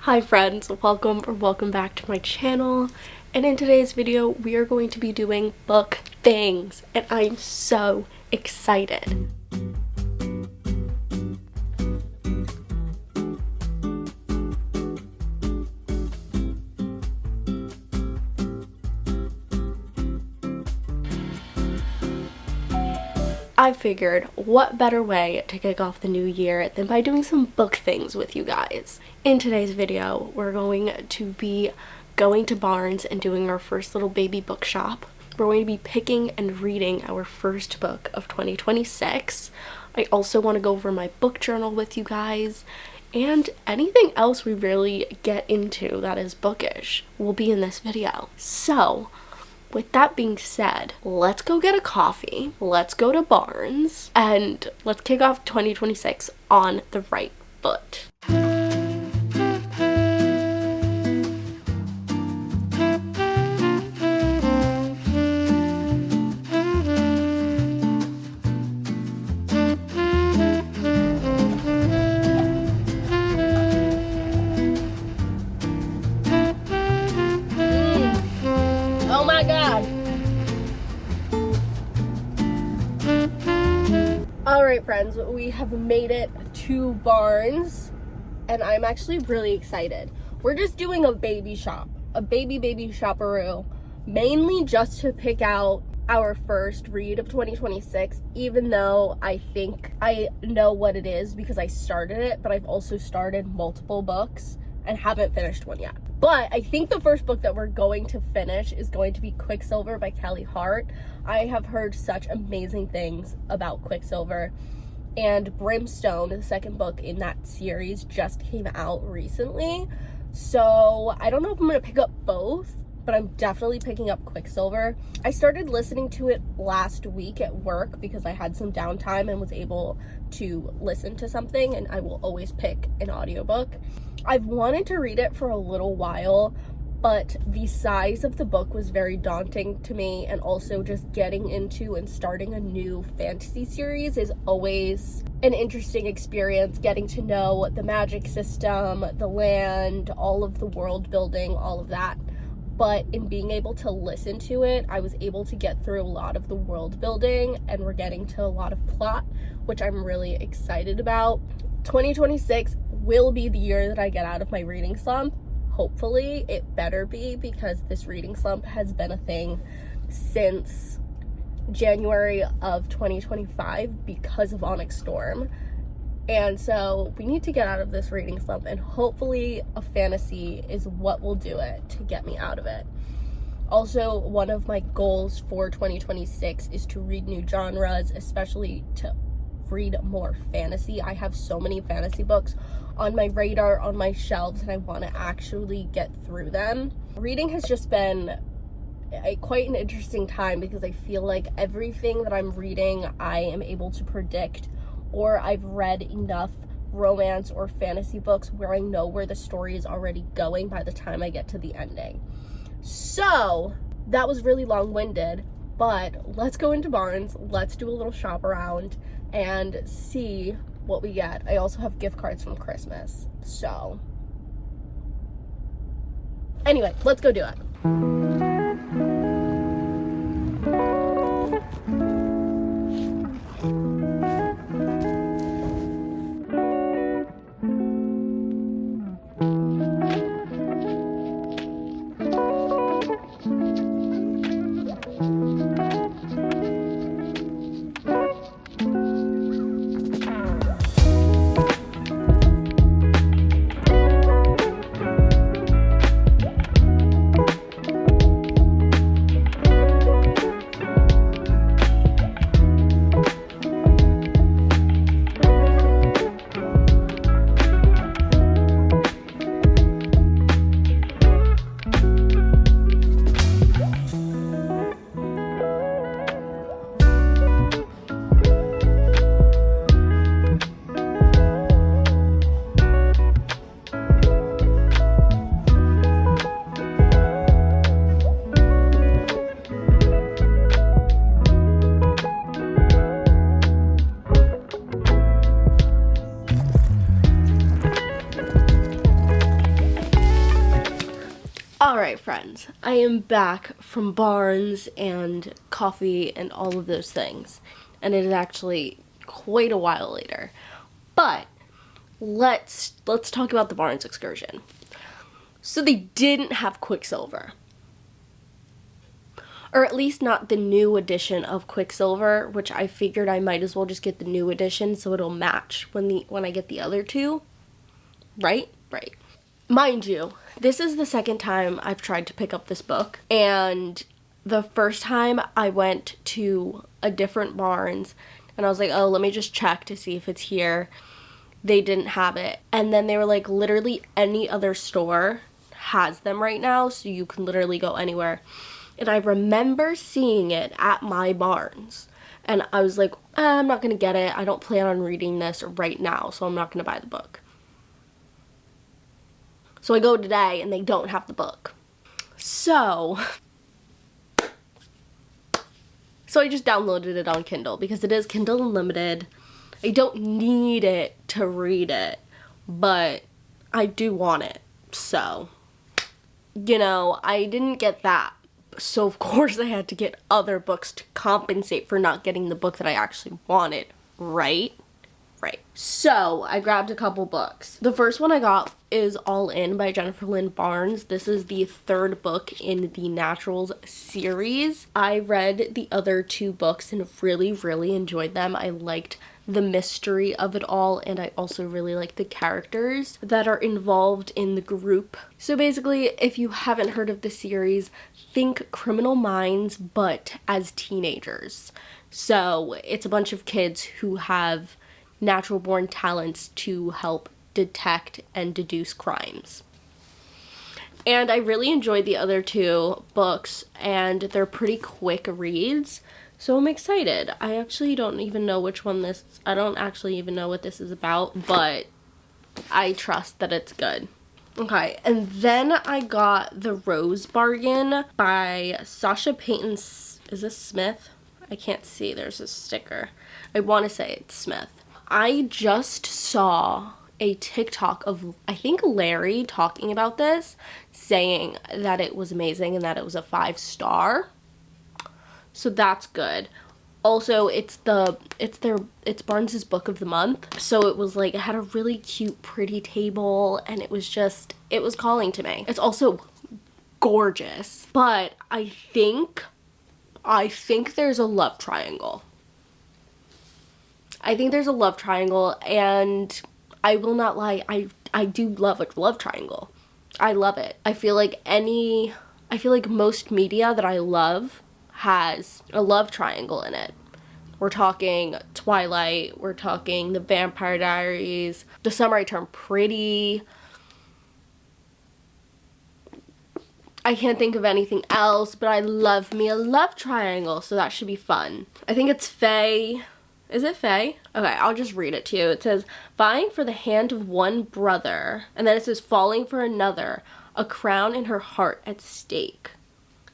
Hi friends, welcome back to my channel, and in today's video we are going to be doing book things, and I'm so excited. I figured what better way to kick off the new year than by doing some book things with you guys. In today's video, we're going to be going to Barnes and doing our first little baby bookshop. We're going to be picking and reading our first book of 2026. I also want to go over my book journal with you guys, and anything else we really get into that is bookish will be in this video. So, with that being said, let's go get a coffee, let's go to Barnes, and let's kick off 2026 on the right foot. Alright friends, we have made it to Barnes, and I'm actually really excited. We're just doing a baby shop, a baby shopperoo, mainly just to pick out our first read of 2026, even though I think I know what it is because I started it, but I've also started multiple books and haven't finished one yet. But I think the first book that we're going to finish is going to be Quicksilver by Kelly Hart. I have heard such amazing things about Quicksilver, and Brimstone, the second book in that series, just came out recently. So I don't know if I'm gonna pick up both, but I'm definitely picking up Quicksilver. I started listening to it last week at work because I had some downtime and was able to listen to something, and I will always pick an audiobook. I've wanted to read it for a little while, but the size of the book was very daunting to me, and also just getting into and starting a new fantasy series is always an interesting experience, getting to know the magic system, the land, all of the world building, all of that. But in being able to listen to it, I was able to get through a lot of the world building, and we're getting to a lot of plot, which I'm really excited about. 2026 will be the year that I get out of my reading slump. Hopefully, it better be, because this reading slump has been a thing since January of 2025 because of Onyx Storm. And so we need to get out of this reading slump, and hopefully a fantasy is what will do it to get me out of it. Also, one of my goals for 2026 is to read new genres, especially to read more fantasy. I have so many fantasy books on my radar, on my shelves, and I want to actually get through them. Reading has just been quite an interesting time because I feel like everything that I'm reading I am able to predict, or I've read enough romance or fantasy books where I know where the story is already going by the time I get to the ending. So that was really long-winded, but let's go into Barnes, let's do a little shop around and see what we get. I also have gift cards from Christmas, so anyway, let's go do it. Alright friends, I am back from Barnes and coffee and all of those things. And it is actually quite a while later. But let's talk about the Barnes excursion. So they didn't have Quicksilver. Or at least not the new edition of Quicksilver, which I figured I might as well just get the new edition so it'll match when I get the other two. Right? Right. Mind you, this is the second time I've tried to pick up this book, and the first time I went to a different Barnes and I was like, oh, let me just check to see if it's here. They didn't have it. And then they were like, literally any other store has them right now, so you can literally go anywhere. And I remember seeing it at my Barnes, and I was like, I'm not gonna get it. I don't plan on reading this right now, so I'm not gonna buy the book. So I go today and they don't have the book. So I just downloaded it on Kindle because it is Kindle Unlimited. I don't need it to read it, but I do want it. So, you know, I didn't get that. So of course I had to get other books to compensate for not getting the book that I actually wanted, right? Right. So I grabbed a couple books. The first one I got is All In by Jennifer Lynn Barnes. This is the third book in the Naturals series. I read the other two books and really, really enjoyed them. I liked the mystery of it all, and I also really like the characters that are involved in the group. So basically, if you haven't heard of the series, think Criminal Minds, but as teenagers. So it's a bunch of kids who have natural born talents to help detect and deduce crimes. And I really enjoyed the other two books, and they're pretty quick reads, so I'm excited. I actually don't even know I don't actually even know what this is about, but I trust that it's good. Okay, and then I got The Rose Bargain by Sasha Payton, is this Smith? I can't see, there's a sticker. I want to say it's Smith. I just saw a TikTok of, I think, Larry talking about this, saying that it was amazing and that it was a 5-star. So that's good. Also, it's Barnes's book of the month. So it was like, it had a really cute, pretty table, and it was calling to me. It's also gorgeous, but I think there's a love triangle. I think there's a love triangle, and I will not lie, I do love a love triangle. I love it. I feel like most media that I love has a love triangle in it. We're talking Twilight, we're talking The Vampire Diaries, The Summer I Turned Pretty. I can't think of anything else, but I love me a love triangle, so that should be fun. I think it's Faye. Is it Faye? Okay, I'll just read it to you. It says, vying for the hand of one brother, and then it says, falling for another, a crown in her heart at stake.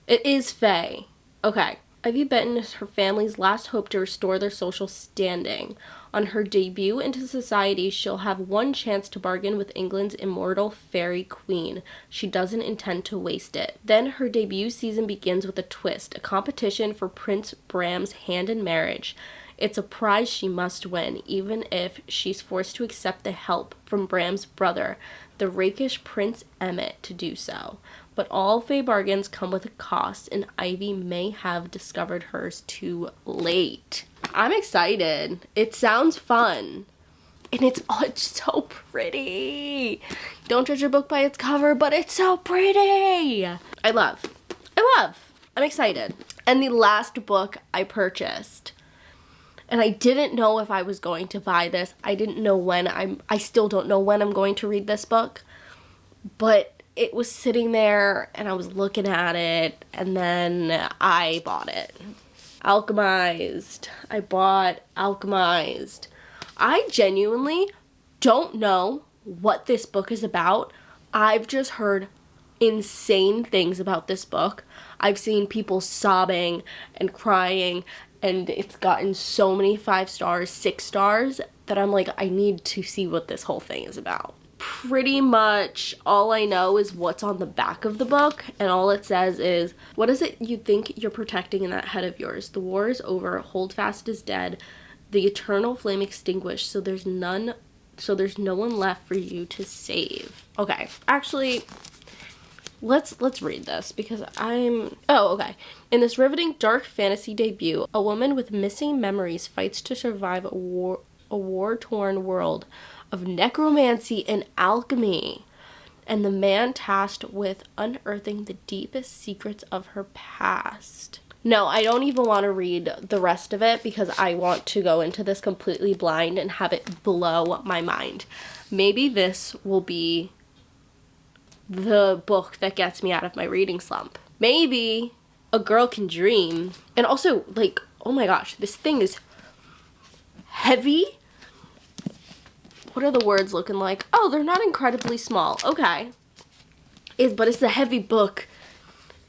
It is Faye. Okay. Ivy Benton is her family's last hope to restore their social standing. On her debut into society, she'll have one chance to bargain with England's immortal fairy queen. She doesn't intend to waste it. Then her debut season begins with a twist, a competition for Prince Bram's hand in marriage. It's a prize she must win, even if she's forced to accept the help from Bram's brother, the rakish Prince Emmett, to do so. But all Faye bargains come with a cost, and Ivy may have discovered hers too late. I'm excited. It sounds fun. And it's so pretty. Don't judge a book by its cover, but it's so pretty. I love. I'm excited. And the last book I purchased, and I didn't know if I was going to buy this. I didn't know when. I still don't know when I'm going to read this book. But it was sitting there, and I was looking at it, and then I bought it. Alchemized. I bought Alchemized. I genuinely don't know what this book is about. I've just heard insane things about this book. I've seen people sobbing and crying, and it's gotten so many 5 stars, 6 stars, that I'm like, I need to see what this whole thing is about. pretty much all I know is what's on the back of the book, and all it says is, what is it you think you're protecting in that head of yours? The war is over, Holdfast is dead, the eternal flame extinguished, so there's no one left for you to save. Okay, actually, let's read this because okay. In this riveting dark fantasy debut, a woman with missing memories fights to survive a war-torn world of necromancy and alchemy, and the man tasked with unearthing the deepest secrets of her past. No, I don't even want to read the rest of it because I want to go into this completely blind and have it blow my mind. Maybe this will be the book that gets me out of my reading slump. Maybe a girl can dream. And also, like, oh my gosh, this thing is heavy. What are the words looking like? Oh, they're not incredibly small. Okay. But it's a heavy book.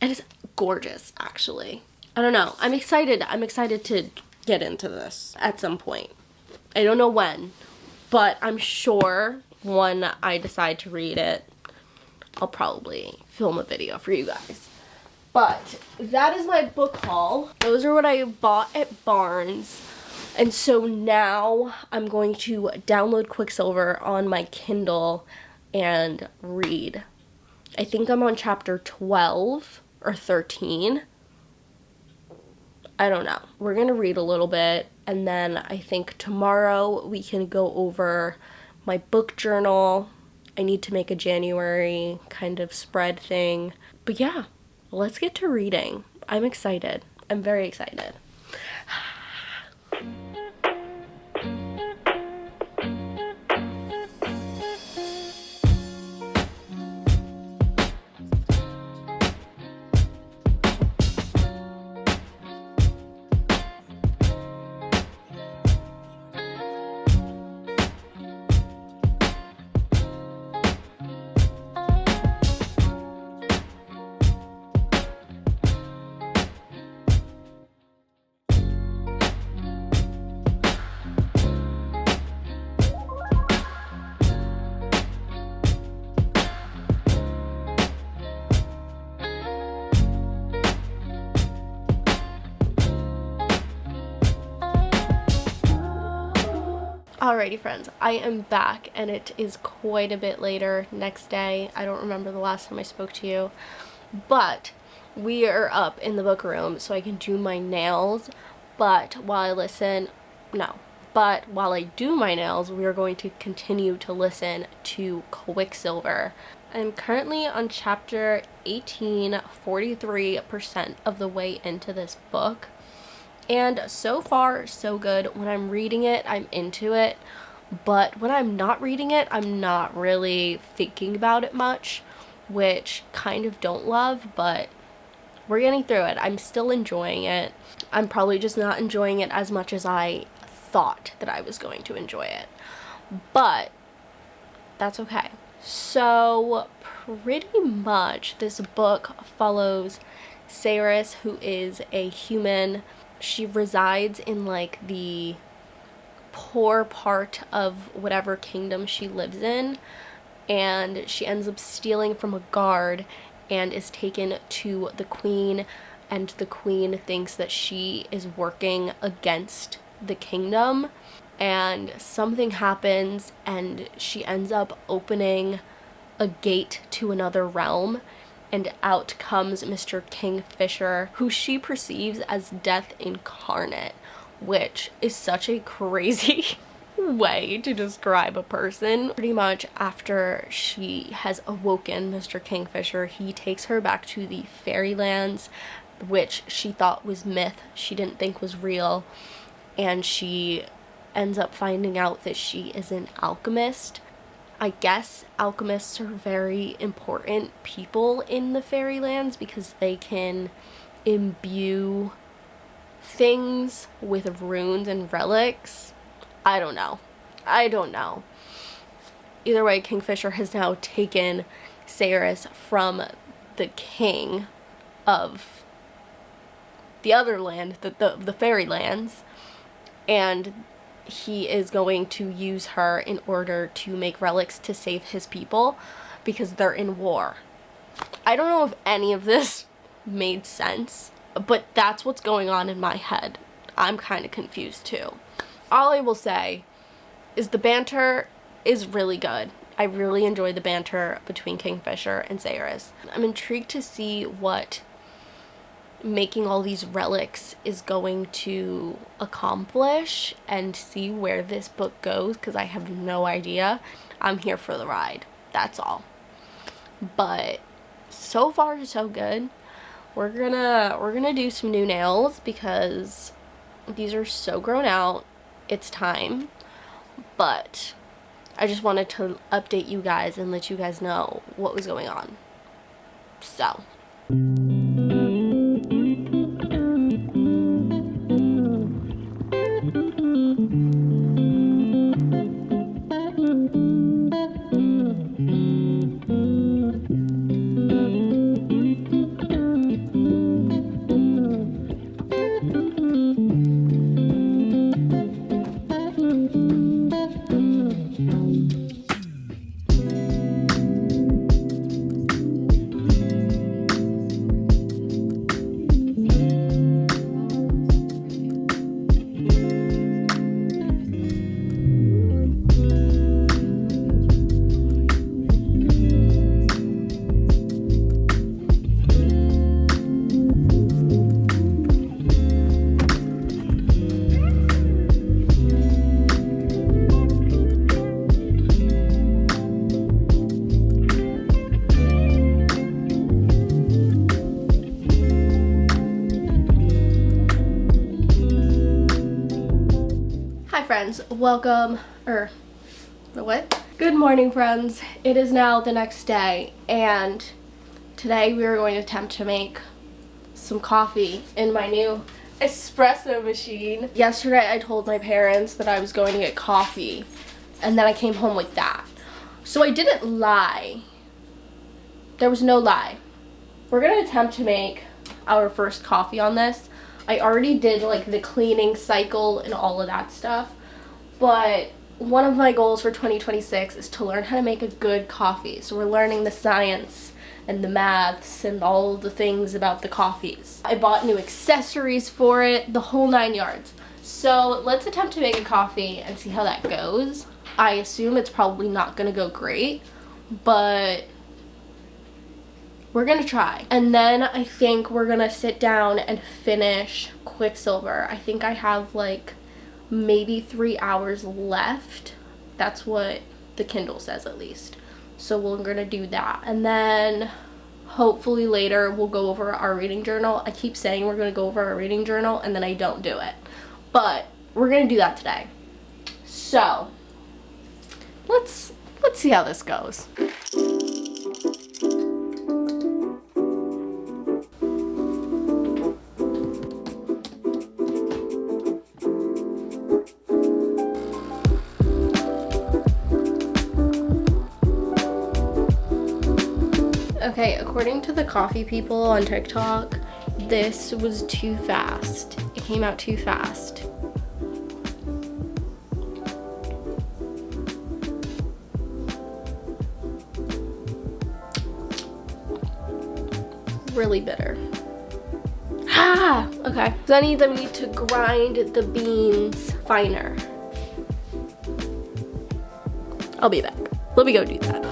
And it's gorgeous, actually. I don't know. I'm excited. I'm excited to get into this at some point. I don't know when. But I'm sure when I decide to read it, I'll probably film a video for you guys. But that is my book haul. Those are what I bought at Barnes. And so now I'm going to download Quicksilver on my Kindle and read. I think I'm on chapter 12 or 13. I don't know. We're going to read a little bit, and then I think tomorrow we can go over my book journal. I need to make a January kind of spread thing. But yeah, let's get to reading. I'm excited. I'm very excited. Alrighty friends, I am back and it is quite a bit later, next day. I don't remember the last time I spoke to you, but we are up in the book room so I can do my nails. But while I do my nails, we are going to continue to listen to Quicksilver. I'm currently on chapter 18, 43% of the way into this book. And so far, so good. When I'm reading it, I'm into it. But when I'm not reading it, I'm not really thinking about it much, which kind of don't love, but we're getting through it. I'm still enjoying it. I'm probably just not enjoying it as much as I thought that I was going to enjoy it. But that's okay. So pretty much this book follows Saris, who is a human. She resides in like the poor part of whatever kingdom she lives in, and she ends up stealing from a guard and is taken to the queen, and the queen thinks that she is working against the kingdom, and something happens and she ends up opening a gate to another realm. And out comes Mr. Kingfisher, who she perceives as death incarnate, which is such a crazy way to describe a person. Pretty much after she has awoken Mr. Kingfisher, he takes her back to the fairylands, which she thought was myth, she didn't think was real, and she ends up finding out that she is an alchemist. I guess alchemists are very important people in the fairylands because they can imbue things with runes and relics. I don't know. Either way, Kingfisher has now taken Saris from the king of the other land, the fairylands, and he is going to use her in order to make relics to save his people because they're in war. I don't know if any of this made sense, but that's what's going on in my head. I'm kind of confused too. All I will say is the banter is really good. I really enjoy the banter between Kingfisher and Sayrus. I'm intrigued to see what making all these relics is going to accomplish and see where this book goes, because I have no idea. I'm here for the ride. That's all. But so far so good. We're gonna do some new nails because these are so grown out. It's time. But I just wanted to update you guys and let you guys know what was going on. So friends, welcome, Good morning, friends. It is now the next day, and today we are going to attempt to make some coffee in my new espresso machine. Yesterday I told my parents that I was going to get coffee, and then I came home with that. So I didn't lie. There was no lie. We're gonna attempt to make our first coffee on this. I already did like the cleaning cycle and all of that stuff. But one of my goals for 2026 is to learn how to make a good coffee. So we're learning the science and the maths and all the things about the coffees. I bought new accessories for it, the whole 9 yards. So let's attempt to make a coffee and see how that goes. I assume it's probably not gonna go great, but we're gonna try. And then I think we're gonna sit down and finish Quicksilver. I think I have like maybe 3 hours left. That's what the Kindle says at least. So we're gonna do that. And then hopefully later we'll go over our reading journal. I keep saying we're gonna go over our reading journal and then I don't do it. But we're gonna do that today. So let's see how this goes. Okay, according to the coffee people on TikTok, this was too fast. It came out too fast. Really bitter. Ah! Okay. So that means I need to grind the beans finer. I'll be back. Let me go do that.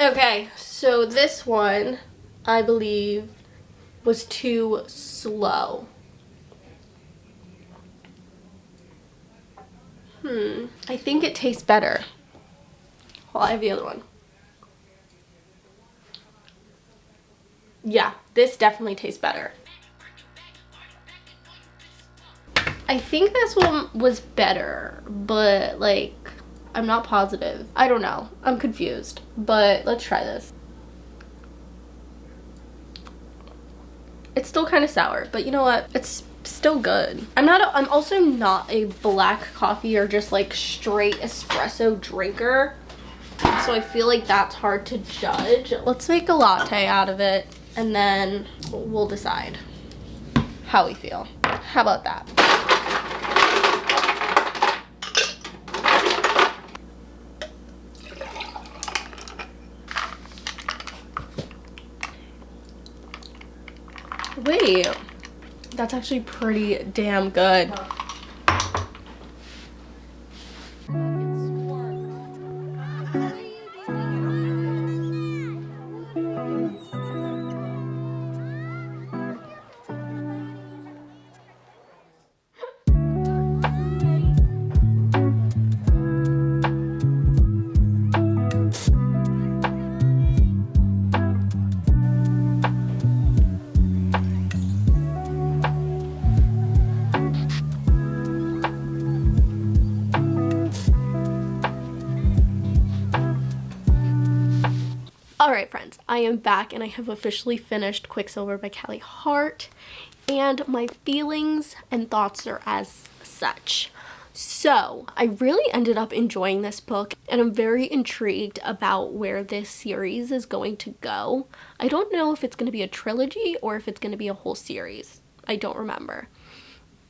Okay, so this one, I believe, was too slow. I think it tastes better. Well, I have the other one. Yeah, this definitely tastes better. I think this one was better, but like, I'm not positive. I don't know. I'm confused. But let's try this. It's still kind of sour, but you know what? It's still good. I'm also not a black coffee or just like straight espresso drinker. So I feel like that's hard to judge. Let's make a latte out of it. and then we'll decide how we feel. How about that? Wait, that's actually pretty damn good. Alright friends, I am back and I have officially finished Quicksilver by Callie Hart, and my feelings and thoughts are as such. So, I really ended up enjoying this book, and I'm very intrigued about where this series is going to go. I don't know if it's going to be a trilogy or if it's going to be a whole series. I don't remember.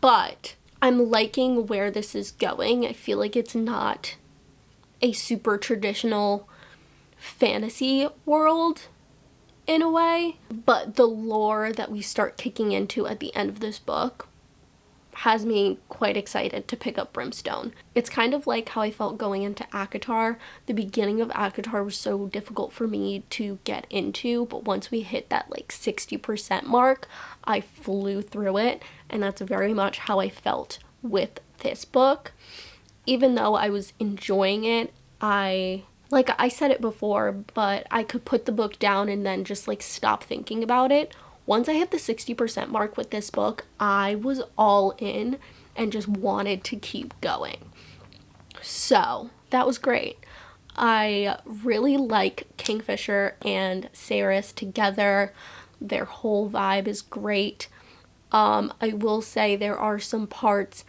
But I'm liking where this is going. I feel like it's not a super traditional fantasy world in a way, but the lore that we start kicking into at the end of this book has me quite excited to pick up Brimstone. It's kind of like how I felt going into ACOTAR. The beginning of ACOTAR was so difficult for me to get into, but once we hit that like 60% mark, I flew through it, and that's very much how I felt with this book. Even though I was enjoying it, like I said it before, but I could put the book down and then just like stop thinking about it. Once I hit the 60% mark with this book, I was all in and just wanted to keep going. So that was great. I really like Kingfisher and Saris together. Their whole vibe is great. I will say there are some parts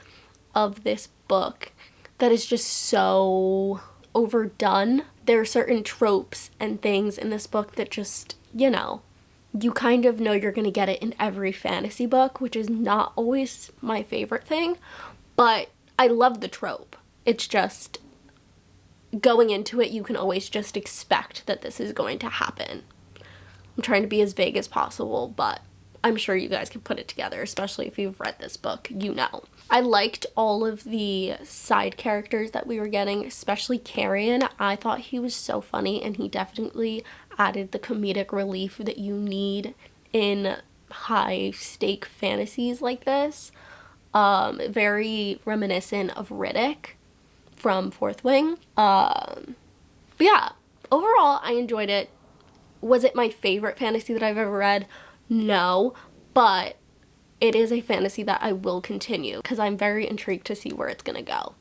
of this book that is just so overdone. There are certain tropes and things in this book that just, you kind of know you're going to get it in every fantasy book, which is not always my favorite thing, but I love the trope. It's just, going into it, you can always just expect that this is going to happen. I'm trying to be as vague as possible, but I'm sure you guys can put it together, especially if you've read this book, you know. I liked all of the side characters that we were getting, especially Carrion. I thought he was so funny, and he definitely added the comedic relief that you need in high-stake fantasies like this. Very reminiscent of Riddick from Fourth Wing. But yeah, overall, I enjoyed it. Was it my favorite fantasy that I've ever read? No, but it is a fantasy that I will continue because I'm very intrigued to see where it's gonna go.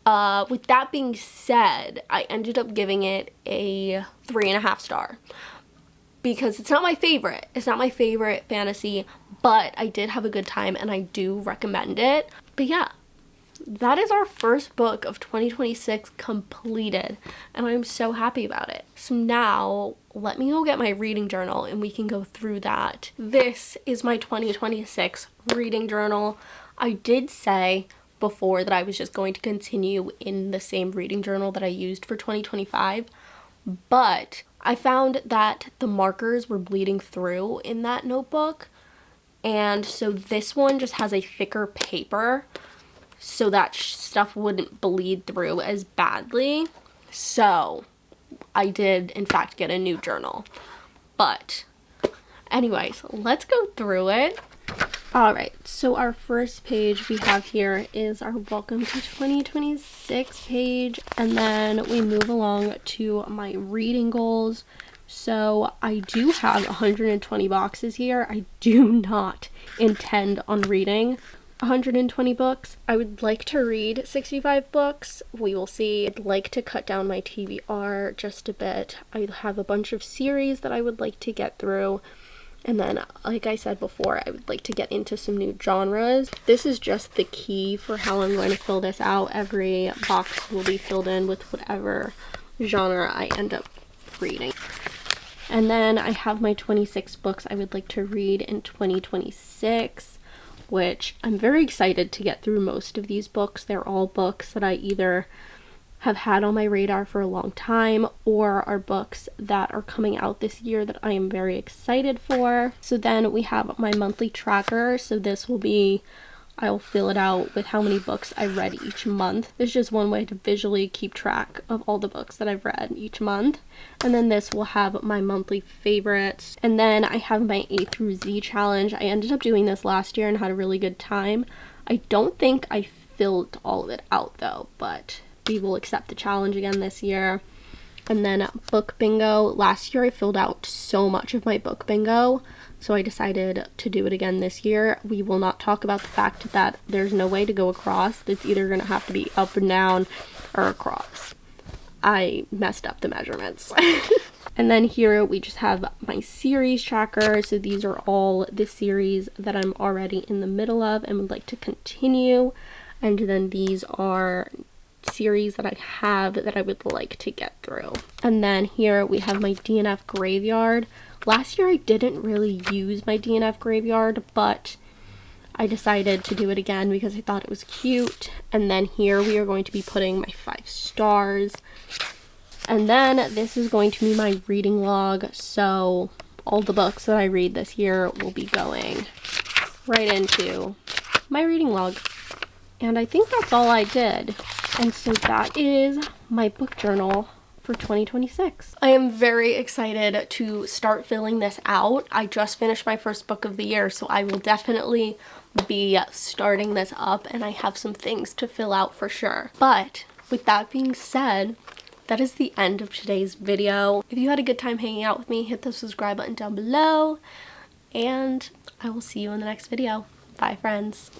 With that being said, I ended up giving it a 3.5 star because it's not my favorite. It's not my favorite fantasy, but I did have a good time and I do recommend it. But yeah, that is our first book of 2026 completed, and I'm so happy about it. So now, let me go get my reading journal and we can go through that. This is my 2026 reading journal. I did say before that I was just going to continue in the same reading journal that I used for 2025, but I found that the markers were bleeding through in that notebook, and so this one just has a thicker paper so that stuff wouldn't bleed through as badly. So I did in fact get a new journal. But anyways, let's go through it. Alright, so our first page we have here is our Welcome to 2026 page, and then we move along to my reading goals. So I do have 120 boxes here. I do not intend on reading 120 books. I would like to read 65 books. We will see. I'd like to cut down my TBR just a bit. I have a bunch of series that I would like to get through. And then, like I said before, I would like to get into some new genres. This is just the key for how I'm going to fill this out. Every box will be filled in with whatever genre I end up reading. And then I have my 26 books I would like to read in 2026, which I'm very excited to get through most of these books. They're all books that I either have had on my radar for a long time or are books that are coming out this year that I am very excited for. So then we have my monthly tracker. So this will be, I'll fill it out with how many books I read each month. It's just one way to visually keep track of all the books that I've read each month. And then this will have my monthly favorites. And then I have my A through Z challenge. I ended up doing this last year and had a really good time. I don't think I filled all of it out though, but we will accept the challenge again this year. And then book bingo. Last year I filled out so much of my book bingo, so I decided to do it again this year. We will not talk about the fact that there's no way to go across. It's either going to have to be up and down or across. I messed up the measurements. And then here we just have my series tracker. So these are all the series that I'm already in the middle of and would like to continue. And then these are series that I have that I would like to get through. And then here we have my DNF graveyard. Last year I didn't really use my DNF graveyard, but I decided to do it again because I thought it was cute. And then here we are going to be putting my 5 stars. And then this is going to be my reading log. So all the books that I read this year will be going right into my reading log. And I think that's all I did. And so that is my book journal for 2026. I am very excited to start filling this out. I just finished my first book of the year, so I will definitely be starting this up, and I have some things to fill out for sure. But with that being said, that is the end of today's video. If you had a good time hanging out with me, hit the subscribe button down below, and I will see you in the next video. Bye, friends.